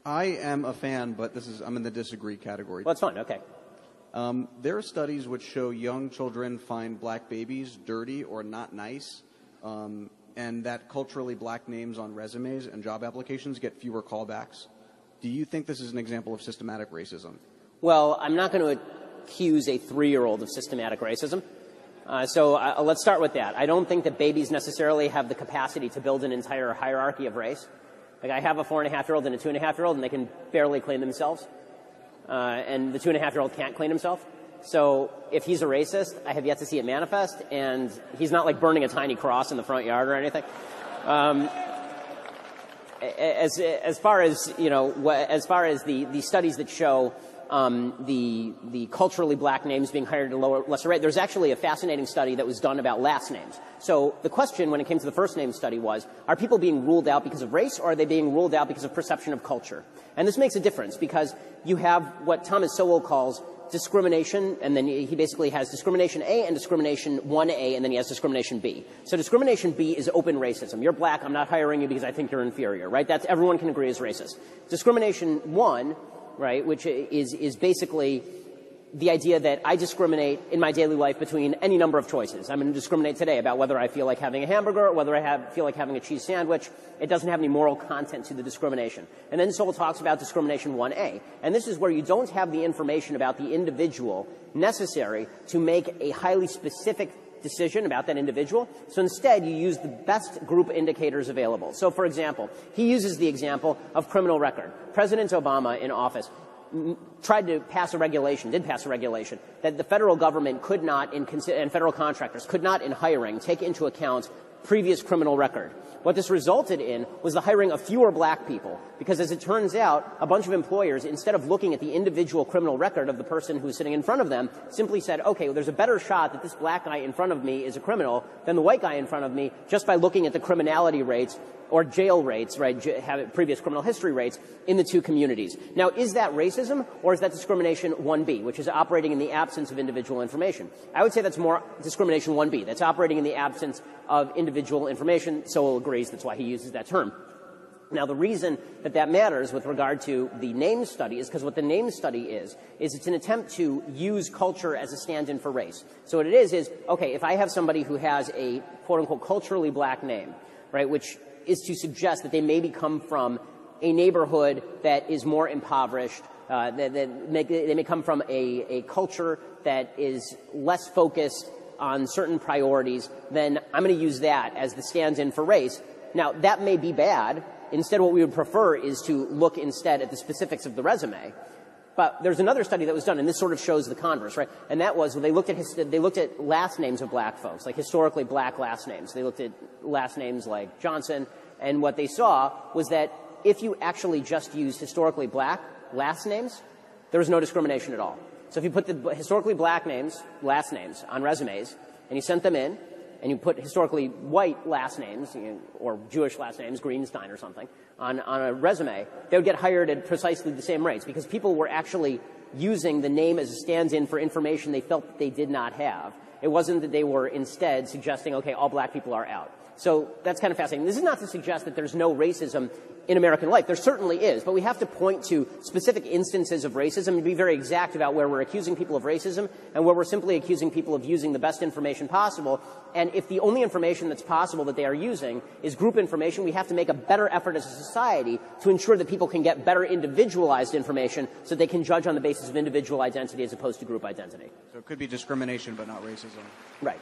I am a fan, but I'm in the disagree category. Well, that's fine. Okay. There are studies which show young children find black babies dirty or not nice, and that culturally black names on resumes and job applications get fewer callbacks. Do you think this is an example of systematic racism? Well, I'm not going to accuse a 3-year-old of systematic racism. Let's start with that. I don't think that babies necessarily have the capacity to build an entire hierarchy of race. Like, I have a 4.5-year-old and a 2.5-year-old, and they can barely clean themselves. And the 2.5-year-old can't clean himself. So if he's a racist, I have yet to see it manifest, and he's not like burning a tiny cross in the front yard or anything. As far as the studies that show the culturally black names being hired at a lesser rate, there's actually a fascinating study that was done about last names. So the question when it came to the first name study was, are people being ruled out because of race, or are they being ruled out because of perception of culture? And this makes a difference because you have what Thomas Sowell calls discrimination, and then he basically has discrimination A and discrimination 1A, and then he has discrimination B. So discrimination B is open racism. You're black, I'm not hiring you because I think you're inferior, right? That's, everyone can agree is racist. Discrimination 1, right, which is basically the idea that I discriminate in my daily life between any number of choices. I'm going to discriminate today about whether I feel like having a hamburger or whether I feel like having a cheese sandwich. It doesn't have any moral content to the discrimination. And then Sowell talks about discrimination 1A. And this is where you don't have the information about the individual necessary to make a highly specific decision about that individual. So instead, you use the best group indicators available. So, for example, he uses the example of criminal record. President Obama in office tried to pass a regulation, did pass a regulation, that the federal government could not, and federal contractors could not in hiring take into account previous criminal record. What this resulted in was the hiring of fewer black people, because as it turns out, a bunch of employers, instead of looking at the individual criminal record of the person who's sitting in front of them, simply said, okay, well, there's a better shot that this black guy in front of me is a criminal than the white guy in front of me, just by looking at the criminality rates or jail rates, right, previous criminal history rates in the two communities. Now, is that racism, or is that discrimination 1B, which is operating in the absence of individual information? I would say that's more discrimination 1B. That's operating in the absence of individual information. Sowell agrees. That's why he uses that term. Now, the reason that that matters with regard to the name study is because what the name study is it's an attempt to use culture as a stand-in for race. So what it is, okay, if I have somebody who has a quote-unquote culturally black name, right, which is to suggest that they maybe come from a neighborhood that is more impoverished, they may come from a culture that is less focused on certain priorities, then I'm going to use that as the stand-in for race. Now, that may be bad. Instead, what we would prefer is to look instead at the specifics of the resume. But there's another study that was done, and this sort of shows the converse, right? And that was, they looked at last names of black folks, like historically black last names. They looked at last names like Johnson, and what they saw was that if you actually just use historically black last names, there was no discrimination at all. So if you put the historically black names, last names, on resumes, and you sent them in, and you put historically white last names, or Jewish last names, Greenstein or something, on a resume, they would get hired at precisely the same rates, because people were actually using the name as a stand-in for information they felt that they did not have. It wasn't that they were instead suggesting, okay, all black people are out. So that's kind of fascinating. This is not to suggest that there's no racism in American life. There certainly is, but we have to point to specific instances of racism and be very exact about where we're accusing people of racism and where we're simply accusing people of using the best information possible. And if the only information that's possible that they are using is group information, we have to make a better effort as a society to ensure that people can get better individualized information so they can judge on the basis of individual identity as opposed to group identity. So it could be discrimination but not racism. Right.